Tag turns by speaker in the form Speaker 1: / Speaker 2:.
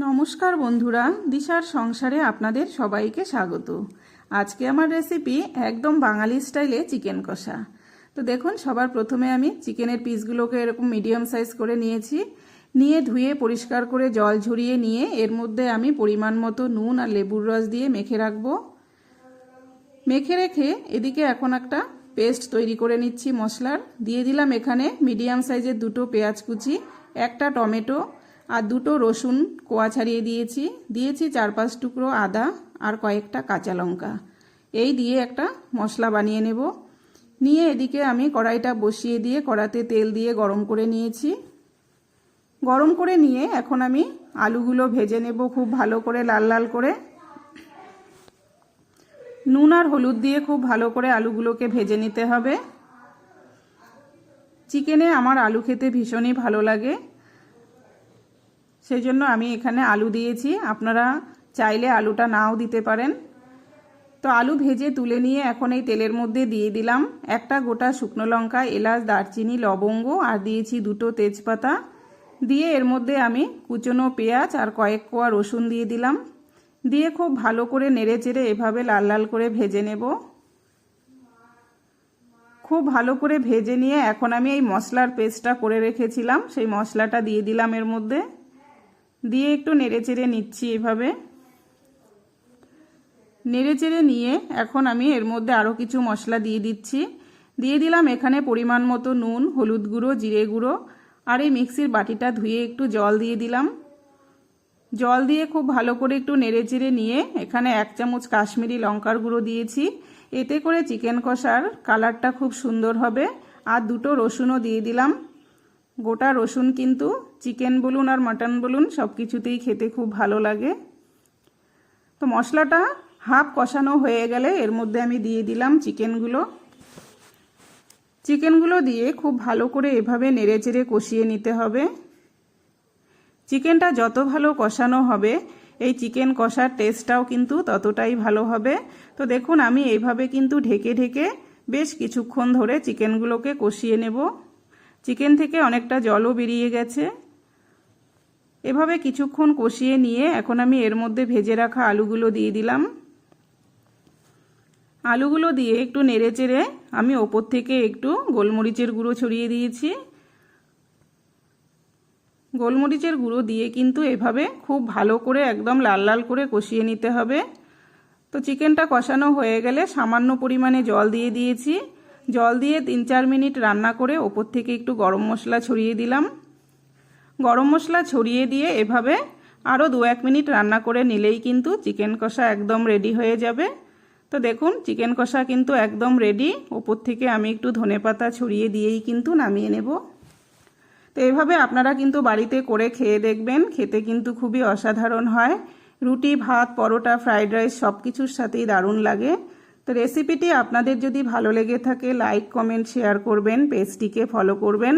Speaker 1: নমস্কার বন্ধুরা, দিশার সংসারে আপনাদের সবাইকে স্বাগত। আজকে আমার রেসিপি একদম বাঙালি স্টাইলে চিকেন কষা। তো দেখুন, সবার প্রথমে আমি চিকেনের পিসগুলোকে এরকম মিডিয়াম সাইজ করে নিয়ে ধুয়ে পরিষ্কার করে জল ঝরিয়ে নিয়ে এর মধ্যে আমি পরিমাণ মতো নুন আর লেবুর রস দিয়ে মেখে রাখবো। মেখে রেখে এদিকে এখন একটা পেস্ট তৈরি করে নিচ্ছি মশলার। দিয়ে দিলাম এখানে মিডিয়াম সাইজের দুটো পেঁয়াজ কুচি, একটা টমেটো আর দুটো রসুন কোয়া ছাড়িয়ে দিয়েছি 4-5 টুকরো আদা আর কয়েকটা কাঁচা লঙ্কা। এই দিয়ে একটা মশলা বানিয়ে নেব। নিয়ে এদিকে আমি কড়াইটা বসিয়ে দিয়ে কড়াতে তেল দিয়ে গরম করে নিয়েছি। গরম করে নিয়ে এখন আমি আলুগুলো ভেজে নেব খুব ভালো করে, লাল লাল করে। নুন আর হলুদ দিয়ে খুব ভালো করে আলুগুলোকে ভেজে নিতে হবে। চিকেনে আমার আলু খেতে ভীষণই ভালো লাগে, সেই জন্য আমি এখানে আলু দিয়েছি। আপনারা চাইলে আলুটা নাও দিতে পারেন। তো আলু ভেজে তুলে নিয়ে এখন এই তেলের মধ্যে দিয়ে দিলাম একটা গোটা শুকনো লঙ্কা, এলাচ, দারচিনি, লবঙ্গ আর দিয়েছি দুটো তেজপাতা। দিয়ে এর মধ্যে আমি কুচনো পেঁয়াজ আর কয়েক কোয়া রসুন দিয়ে দিলাম। দিয়ে খুব ভালো করে নেড়ে চেড়ে এভাবে লাল লাল করে ভেজে নেব। খুব ভালো করে ভেজে নিয়ে এখন আমি এই মশলার পেস্টটা করে রেখেছিলাম সেই মশলাটা দিয়ে দিলাম এর মধ্যে। দিয়ে একটু নেড়ে চেড়ে নিচ্ছি এভাবে। নেড়ে চেড়ে নিয়ে এখন আমি এর মধ্যে আরও কিছু মশলা দিয়ে দিলাম এখানে পরিমাণ মতো নুন, হলুদ গুঁড়ো, জিরে গুঁড়ো আর এই মিক্সির বাটিটা ধুয়ে একটু জল দিয়ে দিলাম। জল দিয়ে খুব ভালো করে একটু নেড়ে চেড়ে নিয়ে এখানে 1 চামচ কাশ্মীরি লঙ্কার গুঁড়ো দিয়েছি। এতে করে চিকেন কষার কালারটা খুব সুন্দর হবে। আর দুটো রসুনও দিয়ে দিলাম। গোটা রসুন কিন্তু চিকেন বলুন আর মাটন বলুন সব কিছুতেই খেতে খুব ভালো লাগে। তো মশলাটা হাফ কষানো হয়ে গেলে এর মধ্যে আমি দিয়ে দিলাম চিকেনগুলো দিয়ে খুব ভালো করে এভাবে নেড়ে চেড়ে কষিয়ে নিতে হবে। চিকেনটা যত ভালো কষানো হবে এই চিকেন কষার টেস্টটাও কিন্তু ততটাই ভালো হবে। তো দেখুন, আমি এইভাবে কিন্তু ঢেকে ঢেকে বেশ কিছুক্ষণ ধরে চিকেনগুলোকে কষিয়ে নেব। চিকেন থেকে অনেকটা জলও বেরিয়ে গেছে। এভাবে কিছুক্ষণ কষিয়ে নিয়ে এখন আমি এর মধ্যে ভেজে রাখা আলুগুলো দিয়ে দিলাম। আলুগুলো দিয়ে একটু নেড়ে চেড়ে আমি ওপর থেকে একটু গোলমরিচের গুঁড়ো ছড়িয়ে দিয়েছি। গোলমরিচের গুঁড়ো দিয়ে কিন্তু এভাবে খুব ভালো করে একদম লাল লাল করে কষিয়ে নিতে হবে। তো চিকেনটা কষানো হয়ে গেলে সামান্য পরিমাণে জল দিয়ে দিয়েছি। জল দিয়ে 3-4 মিনিট রান্না করে ওপর থেকে একটু গরম মশলা ছড়িয়ে দিলাম। গরম মশলা ছড়িয়ে দিয়ে এভাবে আরও 2-1 মিনিট রান্না করে নিলেই কিন্তু চিকেন কষা একদম রেডি হয়ে যাবে। তো দেখুন, চিকেন কষা কিন্তু একদম রেডি। ওপর থেকে আমি একটু ধনেপাতা ছড়িয়ে দিয়েই কিন্তু নামিয়ে নেব। তো এভাবে আপনারা কিন্তু বাড়িতে করে খেয়ে দেখবেন, খেতে কিন্তু খুবই অসাধারণ হয়। রুটি, ভাত, পরোটা, ফ্রাইড রাইস সব কিছুর সাথেই দারুণ লাগে। তো রেসিপিটি আপনাদের যদি ভালো লেগে থাকে লাইক, কমেন্ট, শেয়ার করবেন, পেজটিকে ফলো করবেন।